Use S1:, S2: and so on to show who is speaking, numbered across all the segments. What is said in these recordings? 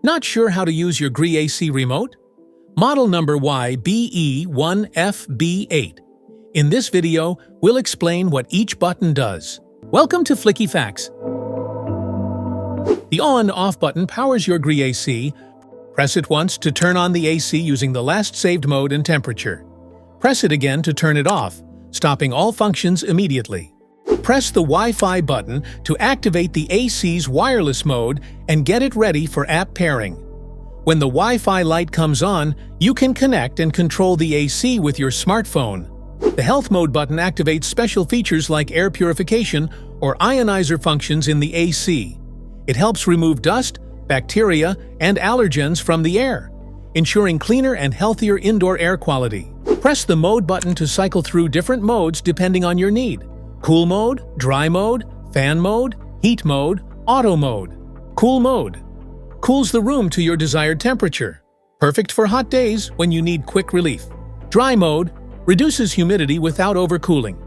S1: Not sure how to use your Gree AC Remote? Model number YBE1FB8. In this video, we'll explain what each button does. Welcome to Flicky Facts. The on-off button powers your Gree AC. Press it once to turn on the AC using the last saved mode and temperature. Press it again to turn it off, stopping all functions immediately. Press the Wi-Fi button to activate the AC's wireless mode and get it ready for app pairing. When the Wi-Fi light comes on, you can connect and control the AC with your smartphone. The Health Mode button activates special features like air purification or ionizer functions in the AC. It helps remove dust, bacteria, and allergens from the air, ensuring cleaner and healthier indoor air quality. Press the Mode button to cycle through different modes depending on your need. Cool mode, dry mode, fan mode, heat mode, auto mode. Cool mode cools the room to your desired temperature. Perfect for hot days when you need quick relief. Dry mode reduces humidity without overcooling.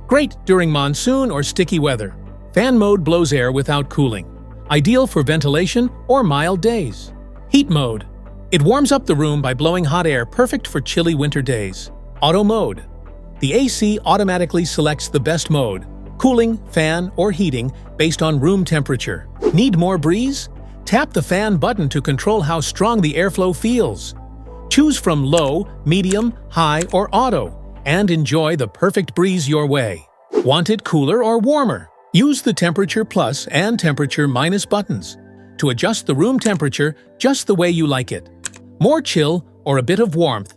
S1: Great during monsoon or sticky weather. Fan mode blows air without cooling. Ideal for ventilation or mild days. Heat mode. It warms up the room by blowing hot air, perfect for chilly winter days. Auto mode. The AC automatically selects the best mode, cooling, fan, or heating, based on room temperature. Need more breeze? Tap the fan button to control how strong the airflow feels. Choose from low, medium, high, or auto, and enjoy the perfect breeze your way. Want it cooler or warmer? Use the temperature plus and temperature minus buttons to adjust the room temperature just the way you like it. More chill or a bit of warmth.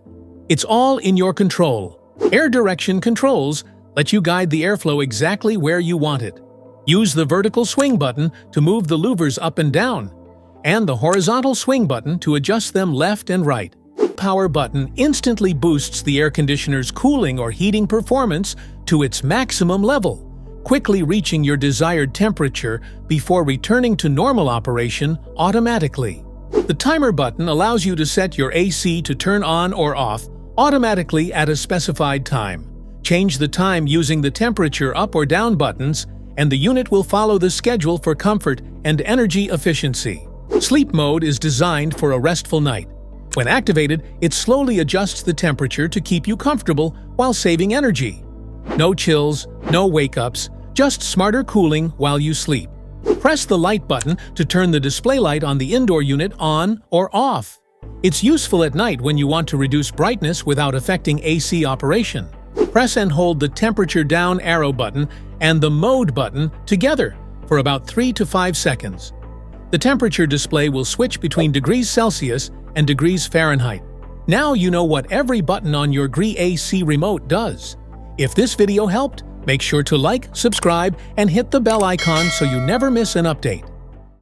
S1: It's all in your control. Air direction controls let you guide the airflow exactly where you want it. Use the vertical swing button to move the louvers up and down, and the horizontal swing button to adjust them left and right. Power button instantly boosts the air conditioner's cooling or heating performance to its maximum level, quickly reaching your desired temperature before returning to normal operation automatically. The timer button allows you to set your AC to turn on or off automatically at a specified time. Change the time using the temperature up or down buttons, and the unit will follow the schedule for comfort and energy efficiency. Sleep mode is designed for a restful night. When activated, it slowly adjusts the temperature to keep you comfortable while saving energy. No chills, no wake-ups, just smarter cooling while you sleep. Press the light button to turn the display light on the indoor unit on or off. It's useful at night when you want to reduce brightness without affecting AC operation. Press and hold the temperature down arrow button and the mode button together for about 3 to 5 seconds. The temperature display will switch between degrees Celsius and degrees Fahrenheit. Now you know what every button on your Gree AC Remote does. If this video helped, make sure to like, subscribe, and hit the bell icon so you never miss an update.